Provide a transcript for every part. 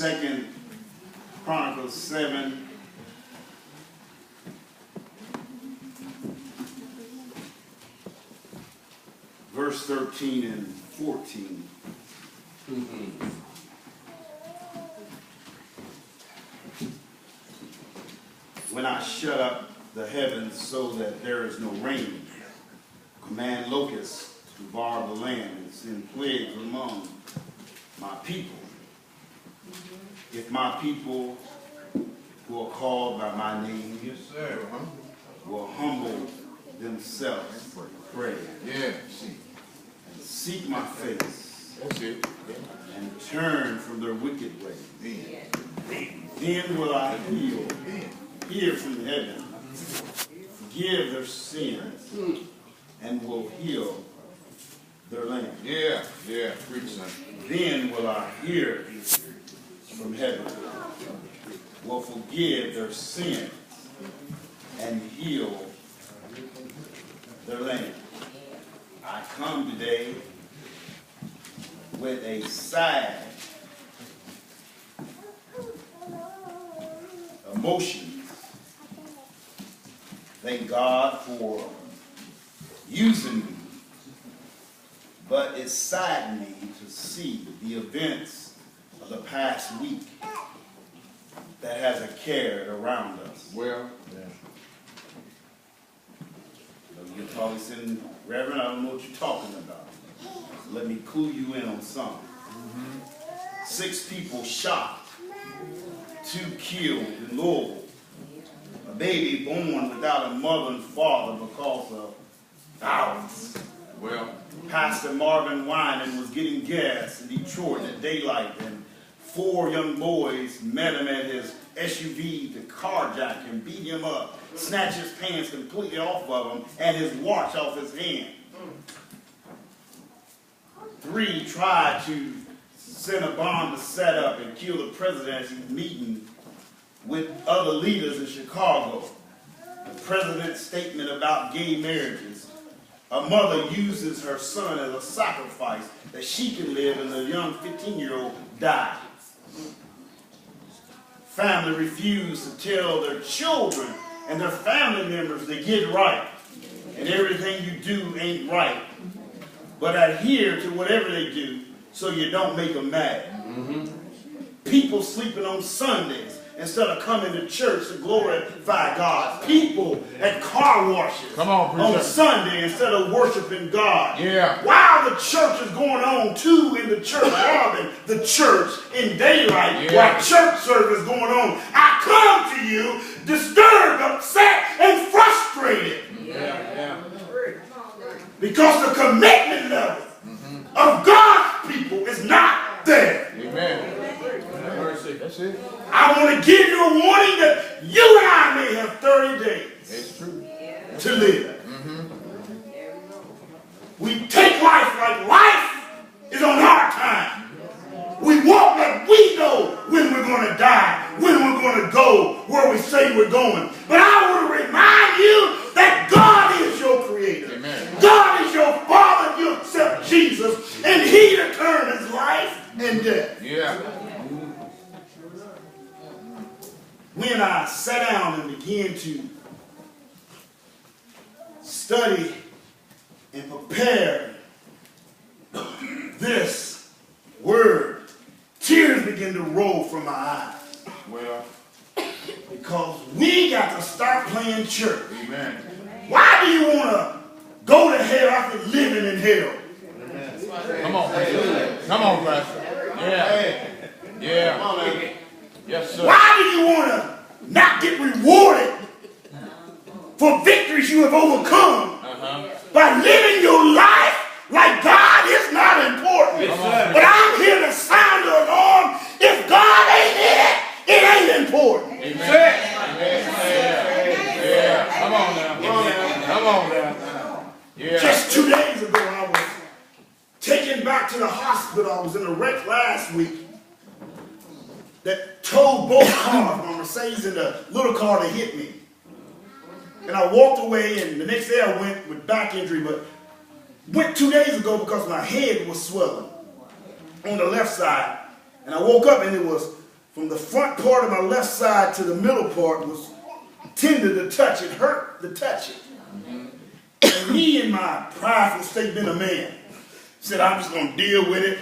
2 Chronicles 7. Verse 13 and 14. When I shut up the heavens so that there is no rain, command locusts to devour the land and send plagues among my people. If my people who are called by my name, Yes, sir. will humble themselves, pray, Yeah. and seek my face, That's it. and turn from their wicked ways, Yeah. then will I hear from heaven, forgive their sins, and will heal their land. Yeah. Yeah. Preach, son. Then will I hear from heaven, will forgive their sins, and heal their land. I come today with a sad emotion. Thank God for using me, but it saddened me to see the events of the past week that has occurred around us. Well. You're probably saying, Reverend, I don't know what you're talking about. Let me clue you in on something. 6 people shot, 2 killed in Louisville. A baby born without a mother and father because of violence. Well. Pastor Marvin Winan was getting gas in Detroit at daylight, and 4 young boys met him at his SUV to carjack him, beat him up, snatch his pants completely off of him, and his watch off his hand. 3 tried to send a bomb to set up and kill the president as he was meeting with other leaders in Chicago. The president's statement about gay marriages. A mother uses her son as a sacrifice that she can live, and the young 15-year-old died. Family refused to tell their children and their family members to get right. And everything you do ain't right. But adhere to whatever they do so you don't make them mad. People sleeping on Sundays instead of coming to church to glorify God. People at car washes on Sunday instead of worshiping God. Yeah. While the church is going on, too, in the church, robbing the church in daylight, while church service is going on, I come to you disturbed, upset, and frustrated. Because the commitment level of God's people is not there. Amen. That's it. I want to give you a warning that you and I may have 30 days It's true. to live. We take life like life is on our time. We walk like we know when we're going to die, when we're going to go where we say we're going. But I want to remind you that God is your creator. Amen. God is your father. You accept Jesus, and he determines life and death. Yeah. When I sat down and began to study and prepare this word, tears began to roll from my eyes. Well. Because we got to start playing church. Amen. Why do you want to go to hell after living in hell? Come on, Pastor. Come on, Pastor. Yeah. Yeah. Come on, man. Yes, sir. Why do you want to not get rewarded for victories you have overcome by living your life like God is not important? Yes, but I'm here to sound the alarm. If God ain't in it, it ain't important. Amen. Yeah. Come on now. Come on now. Yeah. Just 2 days ago, I was taken back to the hospital. I was in a wreck last week that towed both cars, my Mercedes and the little car that hit me. And I walked away, and the next day I went with back injury, but went 2 days ago because my head was swelling on the left side. And I woke up and it was from the front part of my left side to the middle part was tender to touch. It hurt to touch it. And me, in my prideful state, being a man, said, I'm just going to deal with it.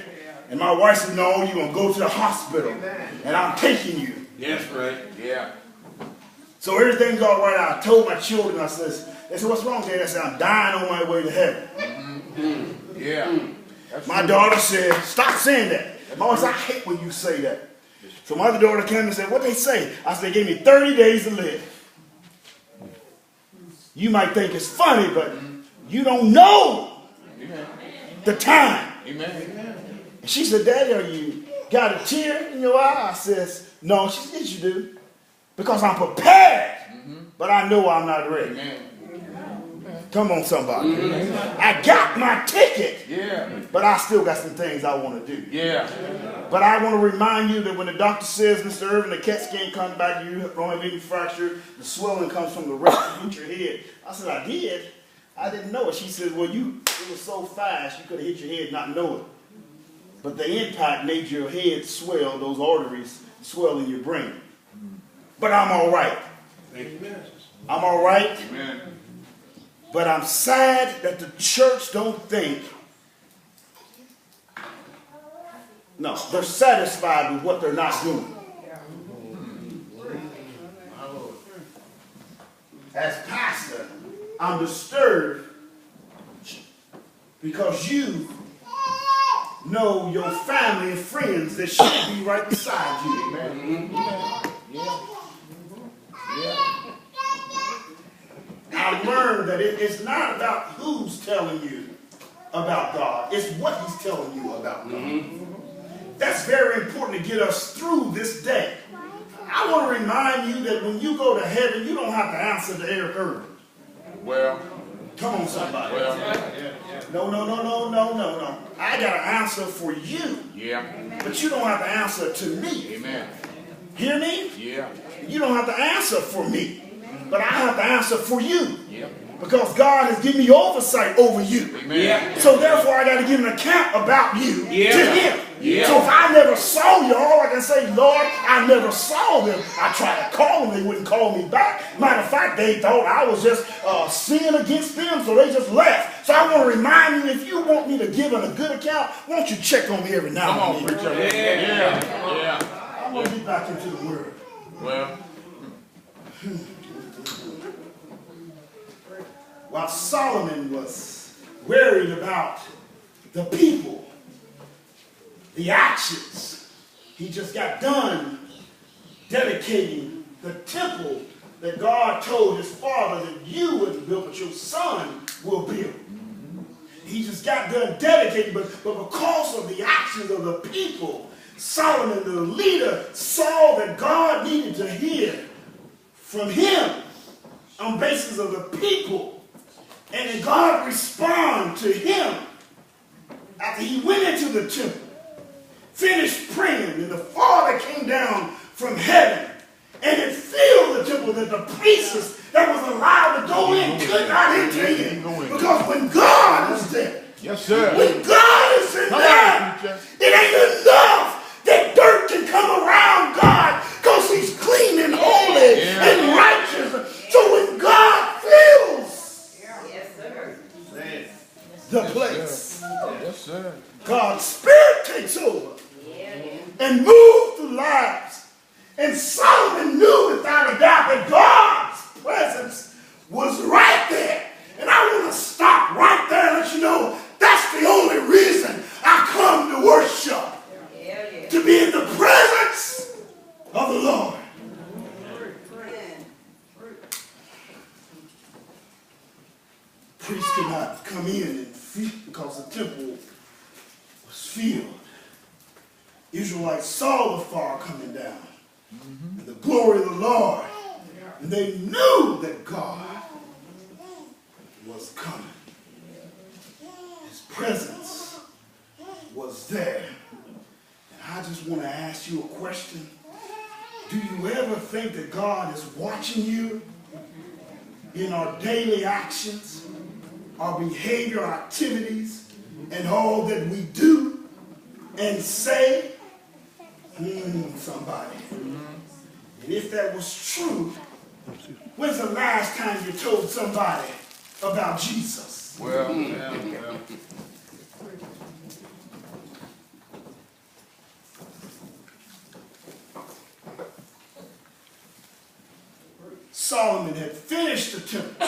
And my wife said, no, you're going to go to the hospital. And I'm taking you. Yes, right. Yeah. So everything's all right. I told my children, they said, what's wrong, Dad? I said, I'm dying on my way to heaven. Mm-hmm. Yeah. My daughter said, stop saying that. My wife said, I hate when you say that. So my other daughter came and said, what they say? I said, they gave me 30 days to live. You might think it's funny, but you don't know the time. Amen. And she said, Daddy, you got a tear in your eye? I says, no. She said, yes, you do. Because I'm prepared, but I know I'm not ready. Amen. Come on, somebody. I got my ticket, but I still got some things I want to do. Yeah. But I want to remind you that when the doctor says, Mr. Irvin, the CAT scan comes back, you don't have any fracture, the swelling comes from the rest of your head. I said, I did. I didn't know it. She said, well, it was so fast, you could have hit your head and not know it. But the impact made your head swell, those arteries swell in your brain. But I'm all right. I'm all right. Amen. But I'm sad that the church don't think, no, they're satisfied with what they're not doing. As pastor, I'm disturbed because you know your family and friends that should be right beside you. Amen. Yeah. I learned that it's not about who's telling you about God. It's what he's telling you about God. That's very important to get us through this day. I want to remind you that when you go to heaven, you don't have to answer to Irvin. Well. Come on, somebody. Well. No. I got an answer for you. Yeah. But you don't have to answer to me. Amen. Hear me? Yeah. You don't have to answer for me. But I have to answer for you. Yeah. Because God has given me oversight over you. Amen. Yeah. So therefore I got to give an account about you to him. Yeah. So if I never saw you, all I can say, Lord, I never saw them. I tried to call them, they wouldn't call me back. Matter of fact, they thought I was just sinning against them, so they just left. So I want to remind you, if you want me to give a good account, won't you check on me every now and then? Come on, preacher. Yeah. I want to get back into the word. Well. While Solomon was worried about the people, the actions, he just got done dedicating the temple that God told his father that you wouldn't build, but your son will build. He just got done dedicating, but because of the actions of the people, Solomon, the leader, saw that God needed to hear from him on basis of the people. And then God responded to him after he went into the temple, finished praying, and the Father came down from heaven, and it filled the temple that the priests that was allowed to go in could not enter in. Because when God is there, yes, sir. When God is in there, it ain't enough that dirt can come around God because he's clean and holy and righteous. So when God fills the place, yes, sir. God's Spirit takes over and moves through lives. And Solomon knew without a doubt that God's presence was right there. And I want to stop right there and let you know that's the only reason I come to worship. To be in the presence of the Lord. Priests could not come in and feed because the temple was filled. Israelites saw the fire coming down and the glory of the Lord, and they knew that God was coming. His presence was there. And I just want to ask you a question. Do you ever think that God is watching you in our daily actions, our behavior, our activities, and all that we do and say? Somebody. And if that was true, when's the last time you told somebody about Jesus? Well. Solomon had finished the temple,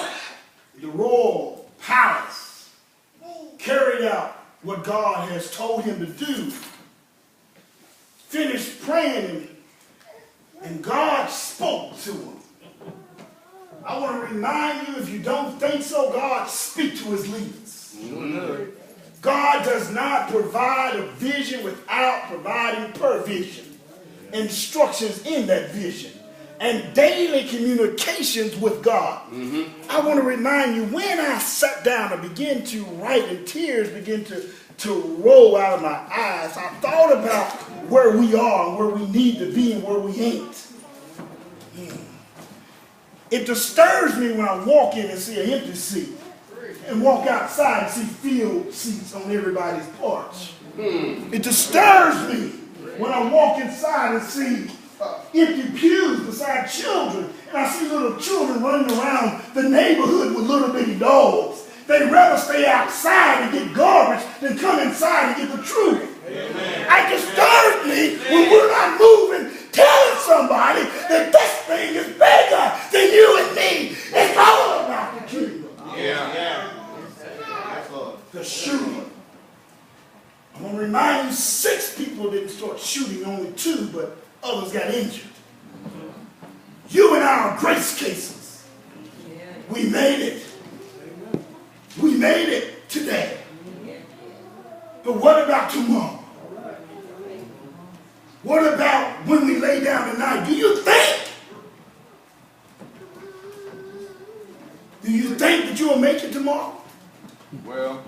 the royal palace, carried out what God has told him to do, finished praying, and God spoke to him. I want to remind you, if you don't think so, God speak to his leaders. God does not provide a vision without providing provision, instructions in that vision, and daily communications with God. I want to remind you, when I sat down and began to write and tears began to roll out of my eyes, I thought about where we are and where we need to be and where we ain't. It disturbs me when I walk in and see an empty seat and walk outside and see filled seats on everybody's porch. It disturbs me when I walk inside and see empty pews beside children, and I see little children running around the neighborhood with little bitty dogs. They'd rather stay outside and get garbage than come inside and get the truth. It disturbs me when we're not moving, telling somebody that this thing is bigger than you and me. It's all about the kingdom. The shooting. I want to remind you, 6 people didn't start shooting, only 2, but others got injured. You and I are grace cases. We made it. We made it today. But what about tomorrow? What about when we lay down tonight? Do you think that you'll make it tomorrow? Well.